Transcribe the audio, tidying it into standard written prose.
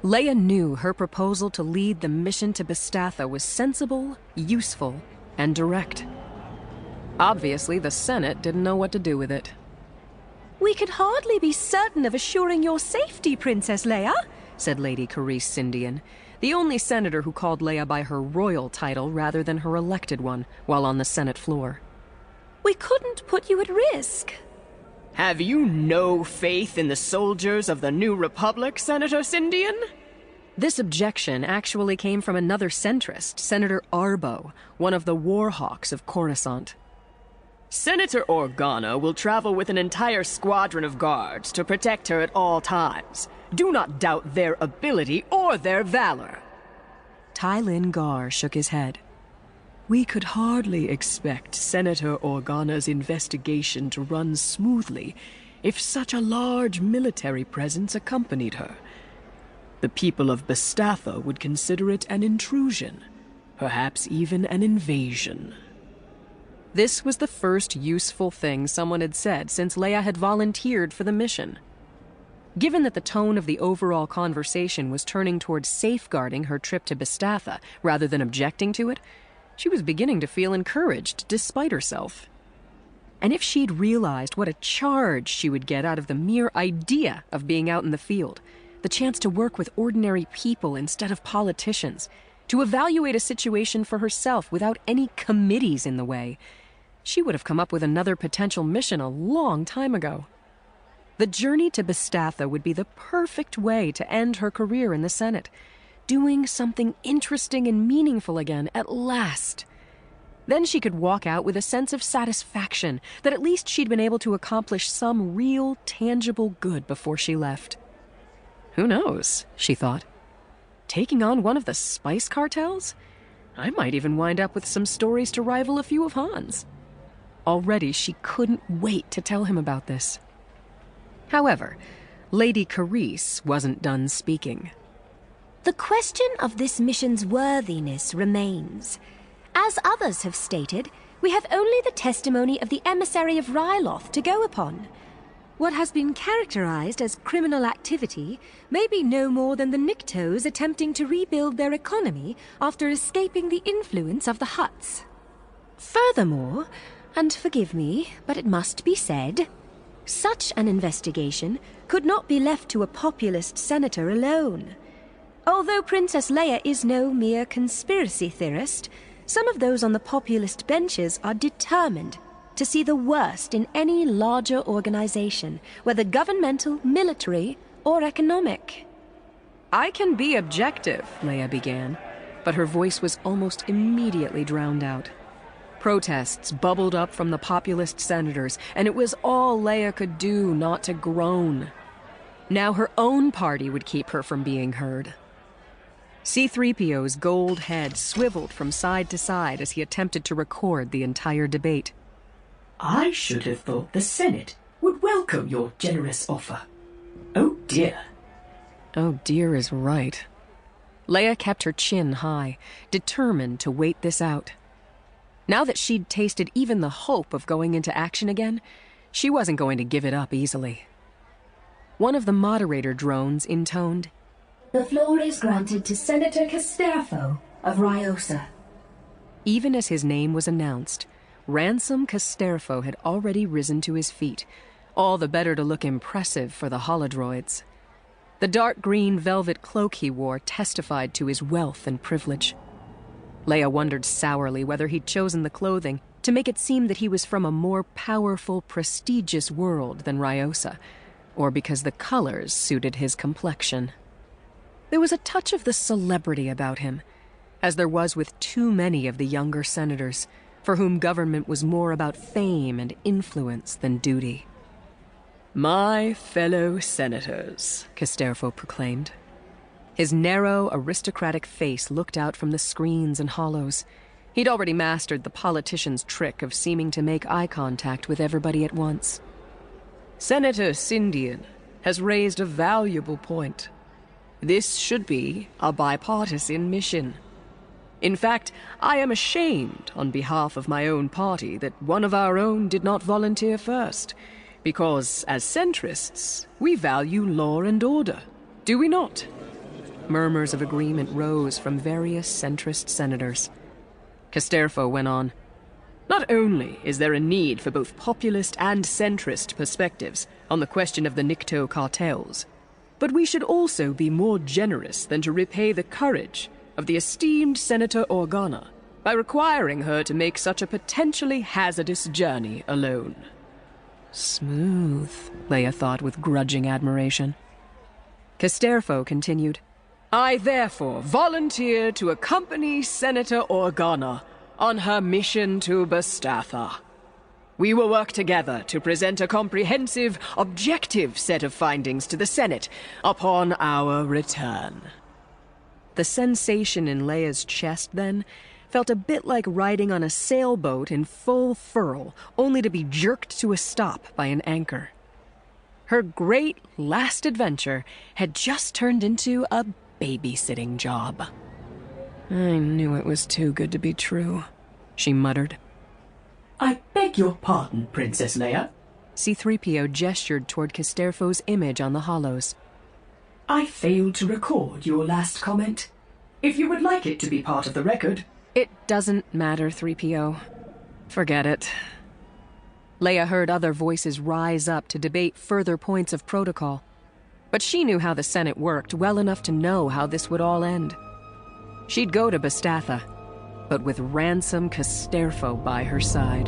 Leia knew her proposal to lead the mission to Bestatha was sensible, useful, and direct. Obviously, the Senate didn't know what to do with it. "We could hardly be certain of assuring your safety, Princess Leia," said Lady Carice Sindian, the only senator who called Leia by her royal title rather than her elected one while on the Senate floor. "We couldn't put you at risk." Have you no faith in the soldiers of the New Republic, Senator Sindian? This objection actually came from another centrist, Senator Arbo, one of the Warhawks of Coruscant. Senator Organa will travel with an entire squadron of guards to protect her at all times. Do not doubt their ability or their valor. Tylin Gar shook his head. We could hardly expect Senator Organa's investigation to run smoothly if such a large military presence accompanied her. The people of Bestatha would consider it an intrusion, perhaps even an invasion. This was the first useful thing someone had said since Leia had volunteered for the mission. Given that the tone of the overall conversation was turning towards safeguarding her trip to Bestatha rather than objecting to it, she was beginning to feel encouraged despite herself. And if she'd realized what a charge she would get out of the mere idea of being out in the field, the chance to work with ordinary people instead of politicians, to evaluate a situation for herself without any committees in the way, she would have come up with another potential mission a long time ago. The journey to Bestatha would be the perfect way to end her career in the Senate, doing something interesting and meaningful again at last. Then she could walk out with a sense of satisfaction that at least she'd been able to accomplish some real, tangible good before she left. Who knows, she thought. Taking on one of the spice cartels? I might even wind up with some stories to rival a few of Han's. Already she couldn't wait to tell him about this. However, Lady Carice wasn't done speaking. "The question of this mission's worthiness remains. As others have stated, we have only the testimony of the emissary of Ryloth to go upon. What has been characterized as criminal activity may be no more than the Niktos attempting to rebuild their economy after escaping the influence of the Hutts. Furthermore, and forgive me, but it must be said, such an investigation could not be left to a populist senator alone. Although Princess Leia is no mere conspiracy theorist, some of those on the populist benches are determined to see the worst in any larger organization, whether governmental, military, or economic." I can be objective, Leia began, but her voice was almost immediately drowned out. Protests bubbled up from the populist senators, and it was all Leia could do not to groan. Now her own party would keep her from being heard. C-3PO's gold head swiveled from side to side as he attempted to record the entire debate. I should have thought the Senate would welcome your generous offer. Oh dear. Oh dear is right. Leia kept her chin high, determined to wait this out. Now that she'd tasted even the hope of going into action again, she wasn't going to give it up easily. One of the moderator drones intoned, "The floor is granted to Senator Casterfo of Ryosa." Even as his name was announced, Ransom Casterfo had already risen to his feet, all the better to look impressive for the holodroids. The dark green velvet cloak he wore testified to his wealth and privilege. Leia wondered sourly whether he'd chosen the clothing to make it seem that he was from a more powerful, prestigious world than Ryosa, or because the colors suited his complexion. There was a touch of the celebrity about him, as there was with too many of the younger senators, for whom government was more about fame and influence than duty. My fellow senators, Casterfo proclaimed. His narrow, aristocratic face looked out from the screens and hollows. He'd already mastered the politician's trick of seeming to make eye contact with everybody at once. Senator Sindian has raised a valuable point. This should be a bipartisan mission. In fact, I am ashamed on behalf of my own party that one of our own did not volunteer first, because as centrists, we value law and order, do we not? Murmurs of agreement rose from various centrist senators. Casterfo went on. Not only is there a need for both populist and centrist perspectives on the question of the Nikto cartels, but we should also be more generous than to repay the courage of the esteemed Senator Organa by requiring her to make such a potentially hazardous journey alone. Smooth, Leia thought with grudging admiration. Casterfo continued, I therefore volunteer to accompany Senator Organa on her mission to Bastatha. We will work together to present a comprehensive, objective set of findings to the Senate upon our return. The sensation in Leia's chest, then, felt a bit like riding on a sailboat in full furl, only to be jerked to a stop by an anchor. Her great last adventure had just turned into a babysitting job. I knew it was too good to be true, she muttered. I beg your pardon, Princess Leia. C-3PO gestured toward Casterfo's image on the hollows. I failed to record your last comment. If you would like it to be part of the record... It doesn't matter, 3PO. Forget it. Leia heard other voices rise up to debate further points of protocol. But she knew how the Senate worked well enough to know how this would all end. She'd go to Bastatha, but with Ransom Casterfo by her side.